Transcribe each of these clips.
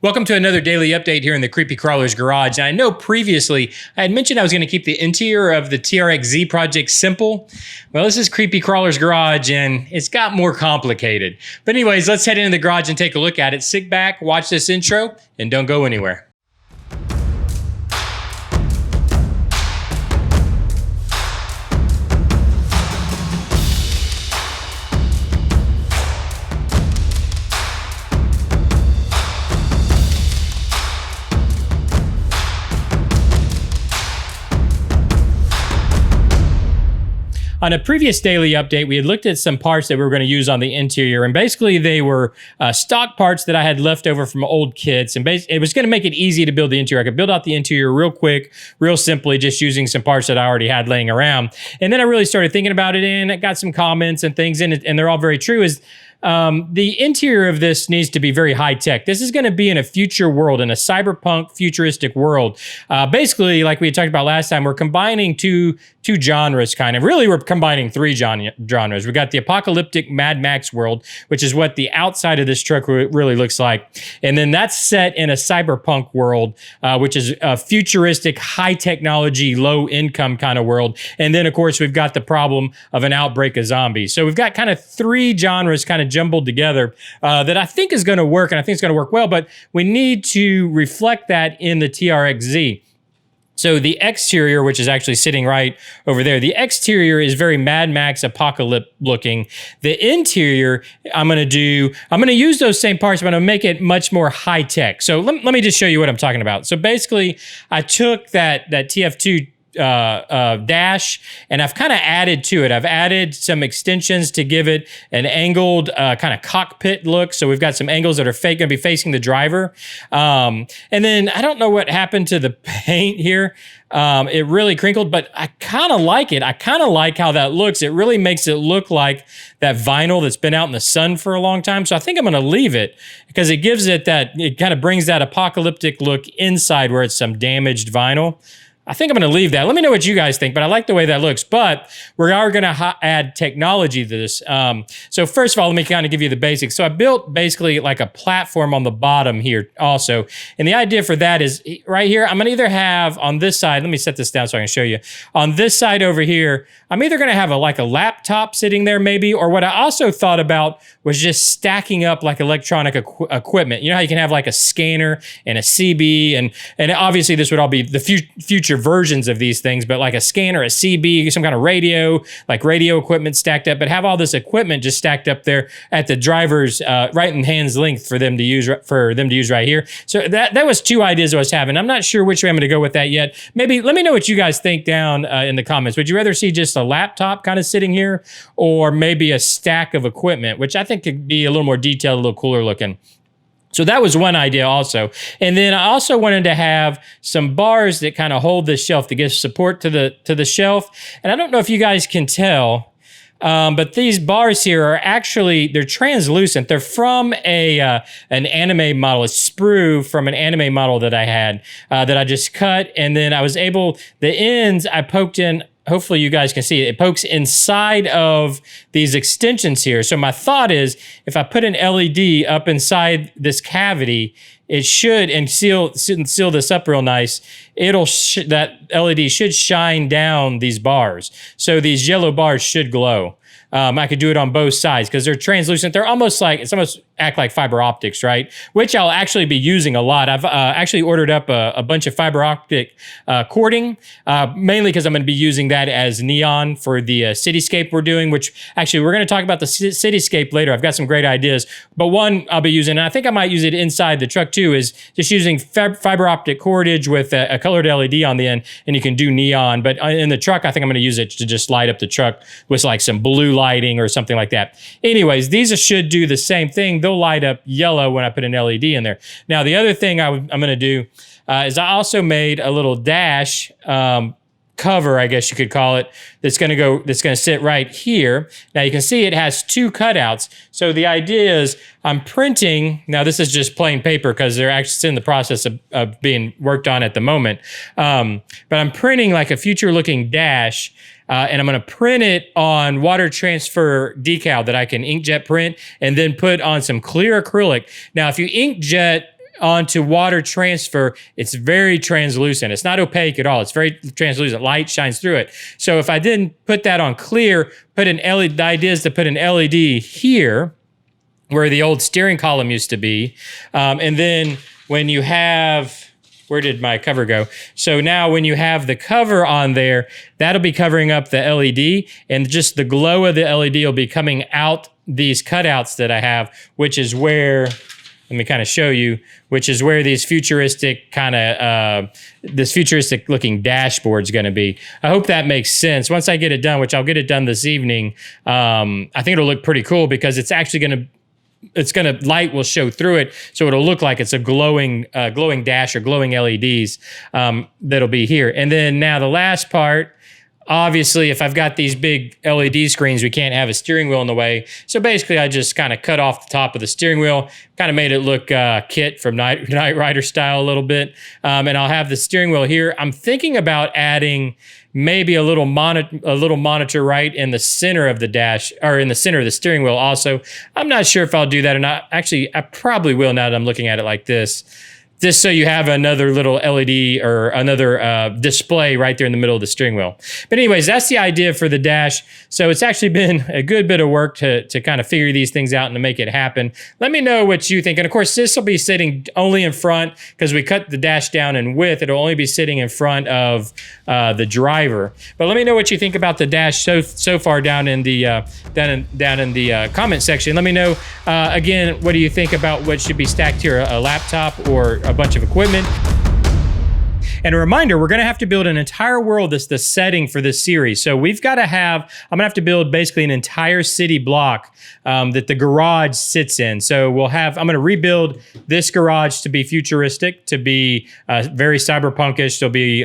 Welcome to another daily update here in the Creepy Crawler's Garage. And I know previously I had mentioned I was going to keep the interior of the TRX-Z project simple. Well, this is Creepy Crawler's Garage and it's got more complicated. But anyways, let's head into the garage and take a look at it. Sit back, watch this intro, and don't go anywhere. On a previous daily update, we had looked at some parts that we were going to use on the interior, and basically they were stock parts that I had left over from old kits, and it was going to make it easy to build the interior. I could build out the interior real quick, real simply, just using some parts that I already had laying around. And then I really started thinking about it, and it got some comments and things in it, and they're all very true, is the interior of this needs to be very high-tech. This is going to be in a future world, in a cyberpunk futuristic world. Basically, like we had talked about last time, we're combining two genres, kind of. Really, we're combining three genres. We got the apocalyptic Mad Max world, which is what the outside of this truck really looks like. And then that's set in a cyberpunk world, which is a futuristic, high-technology, low-income kind of world. And then, of course, we've got the problem of an outbreak of zombies. So we've got kind of three genres kind of jumbled together that I think is going to work, and I think it's going to work well, but we need to reflect that in the TRX-Z. So the exterior, which is actually sitting right over there, the exterior is very Mad Max apocalypse looking. The interior, I'm going to use those same parts, but I'm going to make it much more high tech. So let me just show you what I'm talking about. So basically, I took that TF2 dash, and I've kind of added to it. I've added some extensions to give it an angled kind of cockpit look. So we've got some angles that are going to be facing the driver. And then I don't know what happened to the paint here. It really crinkled, but I kind of like it. I kind of like how that looks. It really makes it look like that vinyl that's been out in the sun for a long time. So I think I'm going to leave it because it gives it it kind of brings that apocalyptic look inside where it's some damaged vinyl. I think I'm going to leave that. Let me know what you guys think, but I like the way that looks. But we are going to add technology to this. So first of all, let me kind of give you the basics. So I built basically like a platform on the bottom here also. And the idea for that is right here, I'm going to either have on this side, let me set this down so I can show you. On this side over here, I'm either going to have like a laptop sitting there maybe, or what I also thought about was just stacking up like electronic equipment. You know how you can have like a scanner and a CB, and obviously this would all be the future versions of these things, but like a scanner, a CB, some kind of radio, like radio equipment stacked up, but have all this equipment just stacked up there at the driver's right in hand's length for them to use right here. So that was two ideas I was having. I'm not sure which way I'm going to go with that yet. Maybe let me know what you guys think down in the comments. Would you rather see just a laptop kind of sitting here, or maybe a stack of equipment, which I think could be a little more detailed, a little cooler looking? So that was one idea also. And then I also wanted to have some bars that kind of hold this shelf to give support to the shelf. And I don't know if you guys can tell, but these bars here are actually, they're translucent. They're from an anime model, a sprue from an anime model that I had that I just cut. And then I was able, the ends I poked in. Hopefully you guys can see it. It pokes inside of these extensions here. So my thought is, if I put an LED up inside this cavity, it should, and seal this up real nice, that LED should shine down these bars. So these yellow bars should glow. I could do it on both sides because they're translucent. They're almost like, it's almost act like fiber optics, right? Which I'll actually be using a lot. I've actually ordered up a bunch of fiber optic cording, mainly because I'm going to be using that as neon for the cityscape we're doing, which actually we're going to talk about the cityscape later. I've got some great ideas, but one I'll be using, and I think I might use it inside the truck too, is just using fiber optic cordage with a colored LED on the end, and you can do neon. But in the truck, I think I'm going to use it to just light up the truck with like some blue lighting or something like that. Anyways, these should do the same thing. They'll light up yellow when I put an LED in there. Now, the other thing I'm going to do is I also made a little dash cover, I guess you could call it, that's going to sit right here. Now you can see it has two cutouts. So the idea is I'm printing, now this is just plain paper because they're actually in the process of being worked on at the moment. But I'm printing like a future looking dash, and I'm going to print it on water transfer decal that I can inkjet print and then put on some clear acrylic. Now, if you inkjet onto water transfer, it's very translucent. It's not opaque at all. It's very translucent. Light shines through it. So if I didn't put that on clear, put an LED, the idea is to put an LED here where the old steering column used to be. And then when you have, where did my cover go? So now when you have the cover on there, that'll be covering up the LED, and just the glow of the LED will be coming out these cutouts that I have, which is where, let me kind of show you, which is where these futuristic kind of, this futuristic looking dashboard is going to be. I hope that makes sense. Once I get it done, which I'll get it done this evening, I think it'll look pretty cool because it's actually light will show through it. So it'll look like it's a glowing dash or glowing LEDs that'll be here. And then now the last part, obviously, if I've got these big LED screens, we can't have a steering wheel in the way. So basically, I just kind of cut off the top of the steering wheel, kind of made it look Kit from Knight Rider style a little bit. And I'll have the steering wheel here. I'm thinking about adding maybe a little monitor right in the center of the dash, or in the center of the steering wheel also. I'm not sure if I'll do that or not. Actually, I probably will now that I'm looking at it like this. Just so you have another little LED or another display right there in the middle of the steering wheel. But anyways, that's the idea for the dash. So it's actually been a good bit of work to kind of figure these things out and to make it happen. Let me know what you think. And of course, this will be sitting only in front because we cut the dash down in width. It'll only be sitting in front of the driver. But let me know what you think about the dash so far down in the comment section. Let me know again, what do you think about what should be stacked here, a laptop or a bunch of equipment? And a reminder, we're going to have to build an entire world that's the setting for this series. So we've got to have, I'm going to have to build basically an entire city block that the garage sits in. So we'll have, I'm going to rebuild this garage to be futuristic, to be very cyberpunkish. There'll be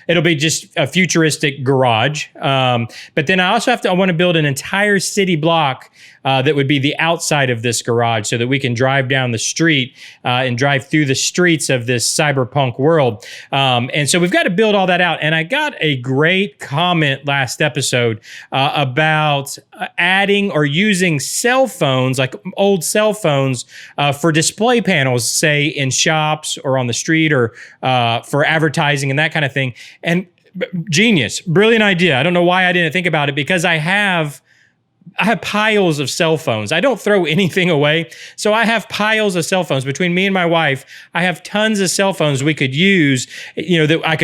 it'll be just a futuristic garage. But then I want to build an entire city block that would be the outside of this garage so that we can drive down the street and drive through the streets of this cyberpunk world. And so we've got to build all that out. And I got a great comment last episode about adding or using cell phones, like old cell phones, for display panels, say in shops or on the street or for advertising and that kind of thing. And genius, brilliant idea. I don't know why I didn't think about it, because I have piles of cell phones. I don't throw anything away. So I have piles of cell phones. Between me and my wife, I have tons of cell phones we could use, that I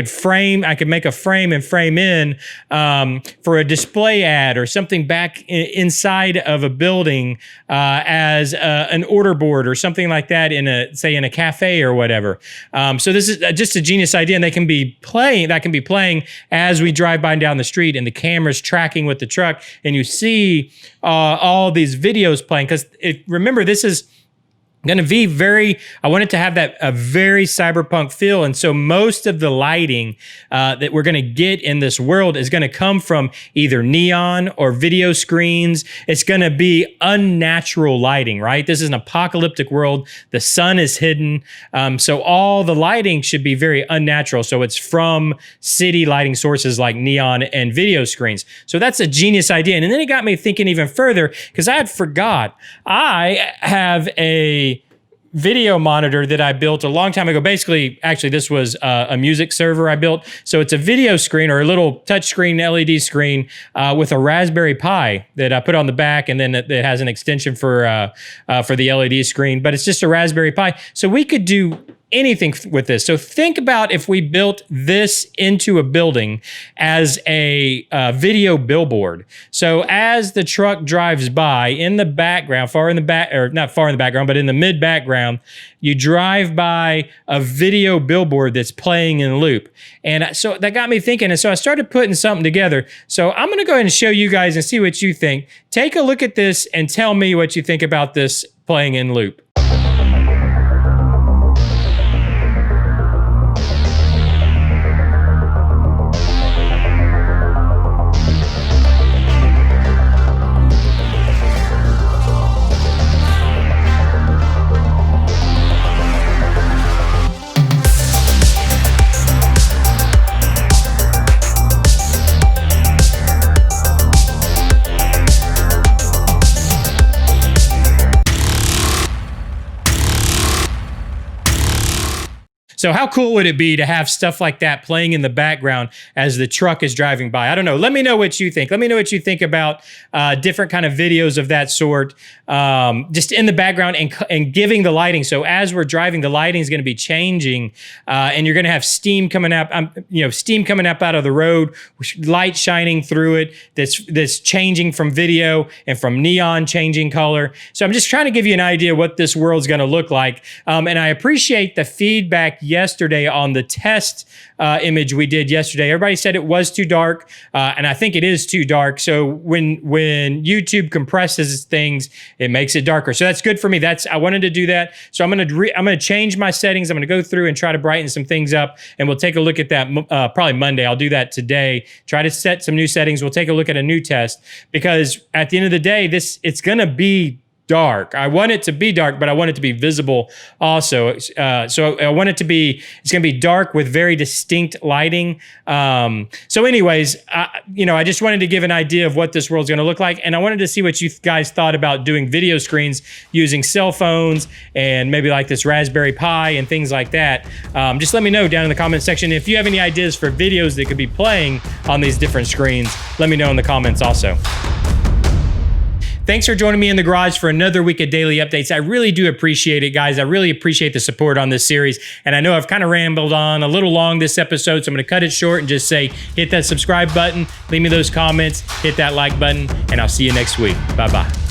could make a frame and frame in for a display ad or something back inside of a building as an order board or something like that in a cafe or whatever. So this is just a genius idea, and that can be playing as we drive by down the street, and the camera's tracking with the truck, and you see all these videos playing, because remember, this is going to be I want it to have a very cyberpunk feel. And so most of the lighting that we're going to get in this world is going to come from either neon or video screens. It's going to be unnatural lighting, right? This is an apocalyptic world. The sun is hidden. So all the lighting should be very unnatural. So it's from city lighting sources like neon and video screens. So that's a genius idea. And then it got me thinking even further, because I had forgot. I have a video monitor that I built a long time ago. Actually, this was a music server I built. So it's a video screen, or a little touchscreen LED screen with a Raspberry Pi that I put on the back, and then it has an extension for the LED screen. But it's just a Raspberry Pi. So we could do anything with this. So think about if we built this into a building as a video billboard. So as the truck drives by, in the background, not far in the background, but in the mid background, you drive by a video billboard that's playing in loop. And so that got me thinking. And so I started putting something together. So I'm going to go ahead and show you guys and see what you think. Take a look at this and tell me what you think about this playing in loop. So how cool would it be to have stuff like that playing in the background as the truck is driving by? I don't know. Let me know what you think. Let me know what you think about different kind of videos of that sort, just in the background and giving the lighting. So as we're driving, the lighting is going to be changing, and you're going to have steam coming up, steam coming up out of the road, light shining through it. That's changing from video and from neon changing color. So I'm just trying to give you an idea what this world's going to look like. And I appreciate the feedback yesterday on the test image we did yesterday. Everybody said it was too dark, and I think it is too dark. So when YouTube compresses things, it makes it darker. So that's good for me. I wanted to do that. So I'm gonna change my settings. I'm gonna go through and try to brighten some things up, and we'll take a look at that probably Monday. I'll do that today. Try to set some new settings. We'll take a look at a new test, because at the end of the day, it's gonna be dark. I want it to be dark, but I want it to be visible also. So I want it to be, it's going to be dark with very distinct lighting. So anyways, I just wanted to give an idea of what this world's going to look like. And I wanted to see what you guys thought about doing video screens using cell phones and maybe like this Raspberry Pi and things like that. Just let me know down in the comment section. If you have any ideas for videos that could be playing on these different screens, let me know in the comments also. Thanks for joining me in the garage for another week of daily updates. I really do appreciate it, guys. I really appreciate the support on this series. And I know I've kind of rambled on a little long this episode, so I'm going to cut it short and just say, hit that subscribe button, leave me those comments, hit that like button, and I'll see you next week. Bye-bye.